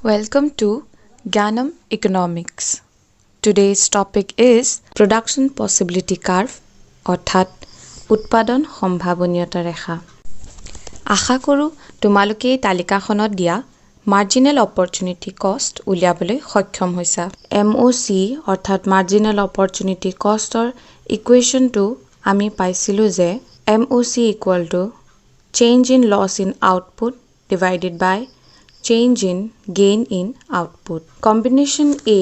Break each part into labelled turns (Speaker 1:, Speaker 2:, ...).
Speaker 1: Welcome to Ganam Economics. Today's topic is Production Possibility Curve অৰ্থাৎ উৎপাদন সম্ভাৱনীয়তা ৰেখা। আশা কৰো তোমালোকে এই তালিকাখনত দিয়া মাৰ্জিনেল অপৰচুনিটি কষ্ট উলিয়াবলৈ সক্ষম হৈছা। MOC অৰ্থাৎ মাৰ্জিনেল অপৰচুনিটি কষ্টৰ ইকুৱেশ্যনটো আমি পাইছিলো যে MOC equal to change in loss in output divided by change in gain in output. Combination A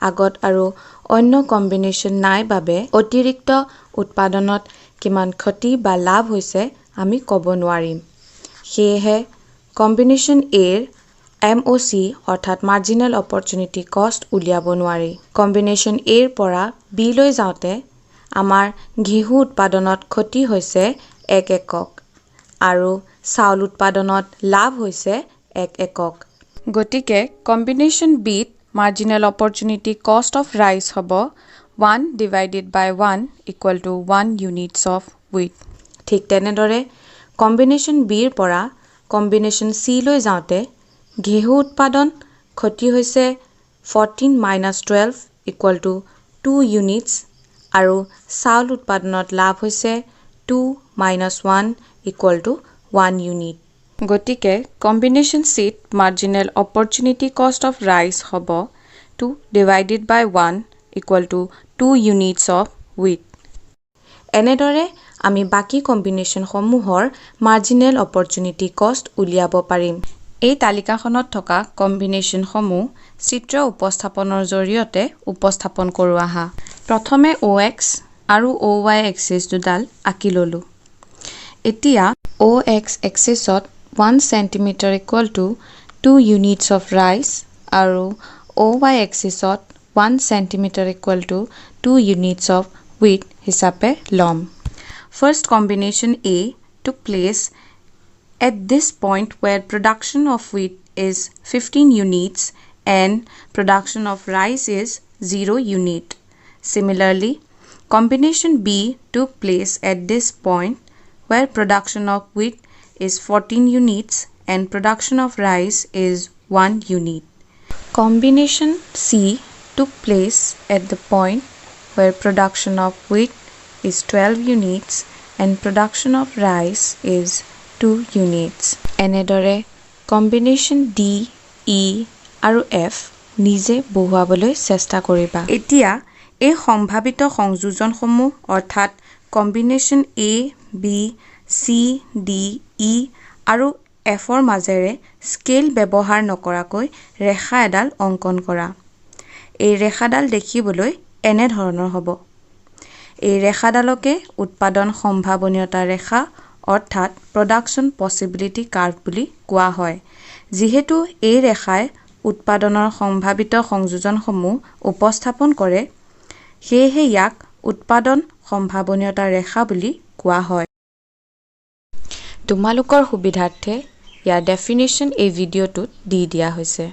Speaker 1: আগত আৰু অন্য কম্বিনেশ্যন নাই বাবে অতিৰিক্ত উৎপাদনত কিমান ক্ষতি বা লাভ হৈছে আমি ক'ব নোৱাৰিম। সেয়েহে কম্বিনেশ্যন A MOC অৰ্থাৎ মাৰ্জিনেল অপৰচুনিটি কষ্ট উলিয়াব নোৱাৰি। কম্বিনেশ্যন A পৰা B লৈ যাওঁতে আমাৰ ঘেঁহু উৎপাদনত ক্ষতি হৈছে 1 একক আৰু চাউল উৎপাদনত লাভ হৈছে 1 একক। গতিকে কম্বিনেশ্যন বিত marginal opportunity cost of rice হ'ব 1 divided by 1 equal to 1 units of wheat. ঠিক তেনেদৰে কম্বিনেশ্যন বিৰ পৰা কম্বিনেশ্যন চি লৈ যাওঁতে ঘেঁহু উৎপাদন ক্ষতি হৈছে 14 মাইনাছ 12 ইকুৱেল টু 2 ইউনিটছ আৰু চাউল উৎপাদনত লাভ হৈছে 2 মাইনাছ 1 ইকুৱেল টু 1 ইউনিট। গতিকে কম্বিনেশ্যন চিত marginal opportunity cost of rice হ'ব 2 divided by 1 equal to 2 units of wheat. এনেদৰে আমি বাকী কম্বিনেশ্যনসমূহৰ মাৰ্জিনেল অপৰচুনিটি কষ্ট উলিয়াব পাৰিম। এই তালিকাখনত থকা কম্বিনেশ্যনসমূহ চিত্ৰ উপস্থাপনৰ জৰিয়তে উপস্থাপন কৰোঁ আহা। প্ৰথমে OX আৰু OY এক্সিছ দুডাল আঁকি ল'লোঁ। এতিয়া OX এক্সিছত 1 centimeter equal to 2 units of rice আৰু OY axisত 1 centimeter equal to 2 units of wheat হিচাপে ল'ম। First combination A took place at this point where production of wheat is 15 units and production of rice is 0 unit. Similarly, combination B took place at this point where production of wheat is 14 units and production of rice is 1 unit. Combination C took place at the point where production of wheat is 12 units and production of rice is 2 units. এনেদৰে combination D, E আৰু F নিজে বহুৱাবলৈ চেষ্টা কৰিবা। এতিয়া এই সম্ভাৱিত সংযোজনসমূহ অৰ্থাৎ combination A, B, C, D, E আৰু Fৰ মাজেৰে স্কেল ব্যৱহাৰ নকৰাকৈ ৰেখা এডাল অংকন কৰা। এই ৰেখাডাল দেখিবলৈ এনে ধৰণৰ হ'ব। এই ৰেখাডালকে উৎপাদন সম্ভাৱনীয়তা ৰেখা অৰ্থাৎ প্ৰডাকশ্যন পচিবিলিটি কাৰ্ভ বুলি কোৱা হয়। যিহেতু এই ৰেখাই উৎপাদনৰ সম্ভাৱিত সংযোজনসমূহ উপস্থাপন কৰে, সেয়েহে ইয়াক উৎপাদন সম্ভাৱনীয়তা ৰেখা বুলি কোৱা হয়। তোমালোকৰ সুবিধাৰ্থে ইয়াৰ ডেফিনেশ্যন এই ভিডিঅ'টোত দি দিয়া হৈছে।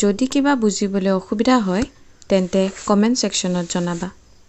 Speaker 1: যদি কিবা বুজিবলৈ অসুবিধা হয় তেন্তে কমেণ্ট ছেকশ্যনত জনাবা।